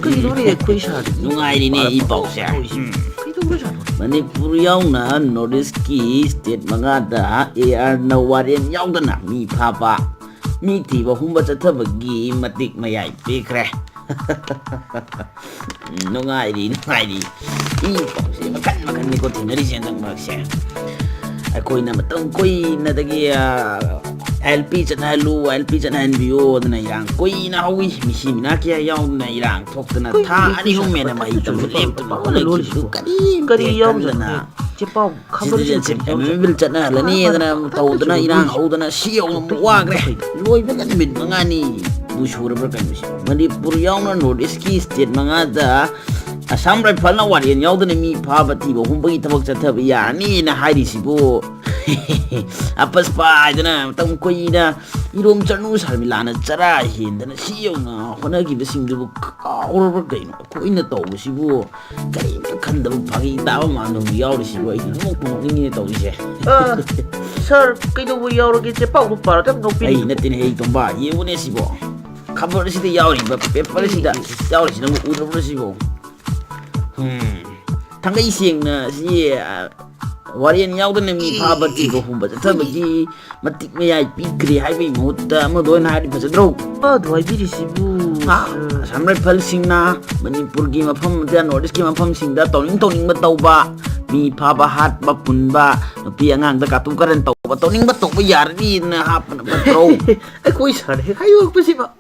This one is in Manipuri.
그이노래 코이샤 누가이리네 이 ꯄꯥꯎꯁꯦ ꯃꯅꯤꯄꯨꯔ ꯌꯥꯎꯅ ꯅꯣꯔꯠ ꯏꯁꯀꯤ ꯁ꯭ꯇꯦꯠ ꯃꯉꯥꯗ ARꯅ ꯋꯥꯔꯦꯟ ꯌꯥꯎꯗꯅ ꯃꯤ ꯐꯥꯕ ꯃꯤ ꯊꯤꯕ ꯍꯨꯝꯕ ꯆꯠꯊꯕꯒꯤ ꯃꯇꯤꯛ ꯃꯌꯥꯏ ꯄꯤꯈ꯭ꯔꯦ ꯅꯨꯡꯉꯥꯏꯔꯤ 이 ꯄꯥꯎꯁꯦ ꯃꯈꯟ ꯃꯈꯟꯅꯤꯀꯣ ꯊꯦꯡꯅꯔꯤꯁꯦ ꯍꯟꯗꯛ ꯃꯔꯛꯁꯦ ꯑꯩꯈꯣꯏꯅ ꯃꯇꯝ ꯀꯨꯏꯅꯗꯒꯤ LP ꯆꯠꯅꯍꯜꯂꯨ LP ꯆꯠꯅꯍꯟꯕꯤꯌꯣ ꯑꯗꯨꯅ ꯏꯔꯥꯡ ꯀꯨꯏꯅ ꯍꯧꯋꯤ ꯃꯤꯁꯤ ꯃꯤꯅꯥ ꯀꯌꯥ ꯌꯥꯎꯗꯅ ꯏꯔꯥꯡ ꯊꯣꯛꯇꯅ ꯊꯥ ꯑꯅꯤ ꯑꯍꯨꯝ ꯍꯦꯟꯅ ꯃꯍꯩ ꯇꯝꯕ ꯂꯦꯞꯇꯨꯅ ꯍꯣꯠꯅꯈꯤꯕꯗꯨ ꯀꯔꯤ ꯌꯥꯎꯗꯅ ꯁꯤꯇꯤꯖꯦꯟꯁꯤꯞ ꯑꯦꯃꯦꯟꯃꯦꯟ ꯆꯠꯅꯍꯜꯂꯅꯤ ꯑꯗꯨꯅ ꯇꯧꯗꯅ ꯏꯔꯥꯡ ꯍꯧꯗꯅ ꯁꯤ ꯌꯧꯅ ꯑꯃꯨꯛ ꯋꯥꯈ꯭ꯔꯦ ꯂꯣꯏꯕꯒ ꯅꯨꯃꯤꯠ 5ꯅꯤ ꯁꯨꯔꯕ꯭ꯔꯥ ꯀꯩꯅꯣꯁꯦ ꯃꯅꯤꯄꯨꯔ ꯌꯥꯎꯅ ꯅꯣꯔꯠ ꯏꯁꯀꯤ ꯁ꯭ꯇꯦꯠ 5ꯗ ꯑꯁꯥꯝ ꯔꯥꯏꯐꯜꯅ ꯋꯥꯔꯦꯟ ꯌꯥꯎꯗꯅ ꯃꯤ ꯐꯥꯕ ꯊꯤꯕ ꯍꯨꯝꯕꯒꯤ ꯊꯕꯛ ꯆꯠꯊꯕ ꯌꯥꯔꯅꯤꯅ ꯍꯥꯏꯔꯤꯁꯤꯕꯨ ꯑꯄꯁꯄꯥ ꯍꯥꯏꯗꯅ ꯃꯇꯝ ꯀꯨꯏꯅ ꯏꯔꯣꯝ ꯆꯅꯨ ꯁꯔꯃꯤꯂꯥꯅ ꯆꯔꯥ ꯍꯦꯟꯗꯅ ꯁꯤ ꯌꯧꯅ ꯍꯣꯠꯅꯈꯤꯕꯁꯤꯡꯗꯨꯕꯨ ꯀꯥꯎꯔꯕ꯭ꯔꯥ ꯀꯩꯅꯣ ꯑꯩꯈꯣꯏꯅ ꯇꯧꯕꯁꯤꯕꯨ ꯀꯔꯤꯝꯇ ꯈꯟꯗꯕ ꯐꯥꯒꯤ ꯇꯥꯕ ꯃꯥꯟꯗꯕ ꯌꯥꯎꯔꯤꯁꯤꯕꯨ ꯑꯩꯗꯤ ꯅꯣꯛꯅꯤꯡꯉꯦ ꯇꯧꯔꯤꯁꯦ ꯁꯥꯔ ꯀꯩꯗꯧꯕ ꯌꯥꯎꯔꯒꯦ ꯆꯦꯄꯥꯎꯗꯣ ꯄꯥꯔꯗꯪ ꯅꯣꯛꯄꯤꯔꯤ ꯑꯩ ꯅꯠꯇꯦꯅꯦ ꯍꯦ ꯇꯣꯝꯕ ꯌꯦꯡꯉꯨꯅꯦ ꯁꯤꯕꯣ ꯈꯕꯔꯁꯤꯗ ꯌꯥꯎꯔꯤꯕ ꯄꯦꯄꯔꯁꯤꯗ ꯌꯥꯎꯔꯤꯁꯤ ꯅꯪ ꯎꯗꯕ꯭ꯔꯥ ꯁꯤꯕꯣ ꯊꯥꯡꯒꯩ ꯁꯦꯡꯅ ꯁꯤ ꯋꯥꯔꯦꯟ ꯌꯥꯎꯗꯅ ꯃꯤ ꯐꯥꯕ ꯊꯤꯕ ꯍꯨꯝꯕ ꯆꯠꯊꯕꯒꯤ ꯃꯇꯤꯛ ꯃꯌꯥꯏ ꯄꯤꯈ꯭ꯔꯦ ꯍꯥꯏꯕꯒꯤ ꯃꯍꯨꯠꯇ ꯑꯃꯗ ꯑꯣꯏꯅ ꯍꯥꯏꯔꯗꯤ ꯐꯖꯗ꯭ꯔꯣ ꯑꯗꯨ ꯍꯥꯏꯕꯤꯔꯤꯁꯤꯕꯨ ꯑꯁꯥꯝ ꯔꯥꯏꯐꯜꯁꯤꯡꯅ ꯃꯅꯤꯄꯨꯔꯒꯤ ꯃꯐꯝꯗ ꯅꯣꯔꯠ ꯏꯁꯀꯤ ꯃꯐꯝꯁꯤꯡꯗ ꯇꯧꯅꯤꯡꯕ ꯇꯧꯕ ꯃꯤ ꯐꯥꯕ ꯍꯥꯠꯄ ꯄꯨꯟꯕ ꯅꯨꯄꯤ ꯑꯉꯥꯡꯗ ꯀꯥꯇꯨ ꯀꯥꯔꯟ ꯇꯧꯕ ꯇꯧꯕ ꯌꯥꯔꯅꯤꯅ ꯍꯥꯞꯄꯅ ꯐꯠꯇ꯭ꯔꯣ ꯑꯩꯈꯣꯏ ꯁꯥꯔ ꯍꯦꯛ ꯍꯥꯏꯗꯣꯛꯄꯁꯤꯕ